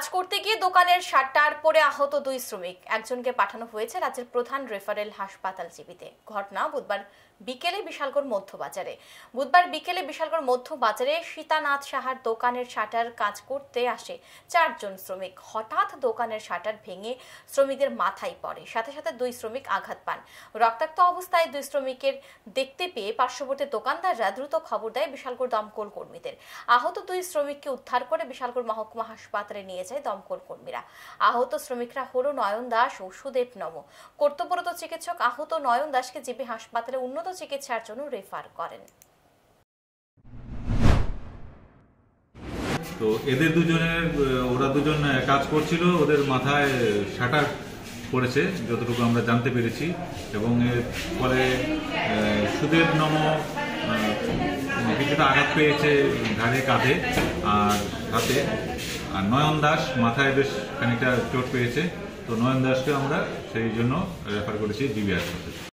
কাজ করতে গিয়ে দোকানের শাটার পড়ে আহত দুই শ্রমিক, একজনকে পাঠানো হয়েছে রাজ্যের প্রধান রেফারেল হাসপাতাল জিবিতে। ঘটনা বুধবার বিকেলে বিশালগড় মধ্য বাজারে সীতানাথ সাহার দোকানের শাটার কাজ করতে আসে চারজন শ্রমিক। হঠাৎ দোকানের শাটার ভেঙে শ্রমিকদের মাথায় পড়ে, সাথে সাথে দুই শ্রমিক আঘাত পান। রক্তাক্ত অবস্থায় দুই শ্রমিকের দেখতে পেয়ে পার্শ্ববর্তী দোকানদাররা দ্রুত খবর দেয় বিশালগড় দমকল কর্মীদের। আহত দুই শ্রমিককে উদ্ধার করে বিশালগড় মহকুমা হাসপাতালে নিয়ে যায় দমকল কর্মীরা। আহত শ্রমিকরা হলো নয়ন দাস ও সুদেব নম। কর্তব্যরত চিকিৎসক আহত নয়ন দাসকে জিবি হাসপাতালে উন্নত চিকিৎসার জন্য রেফার করেন। তো এদের ওরা দুজন কাজ করছিল, ওদের মাথায় শাটার পড়েছে যতটুকু আমরা জানতে পেরেছি, এবং এর ফলে সুদেব নম কিছুটা আঘাত পেয়েছে ঘাড়ে, কাঁধে আর হাতে, আর নয়ন দাস মাথায় বেশ খানিকটা চোট পেয়েছে। তো নয়ন দাসকে আমরা সেই জন্য রেফার করেছি জিবি হাসপাতালে।